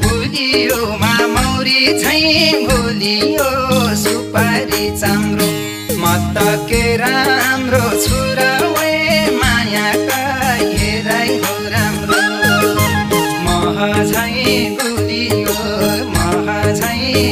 गुलियोमा मौरी झैँ भुलियो सुपारी चाम्रो म त के राम्रो छु र वे मायाका हेराइ हो राम्रो मह झैँ गुलियो मह झैँ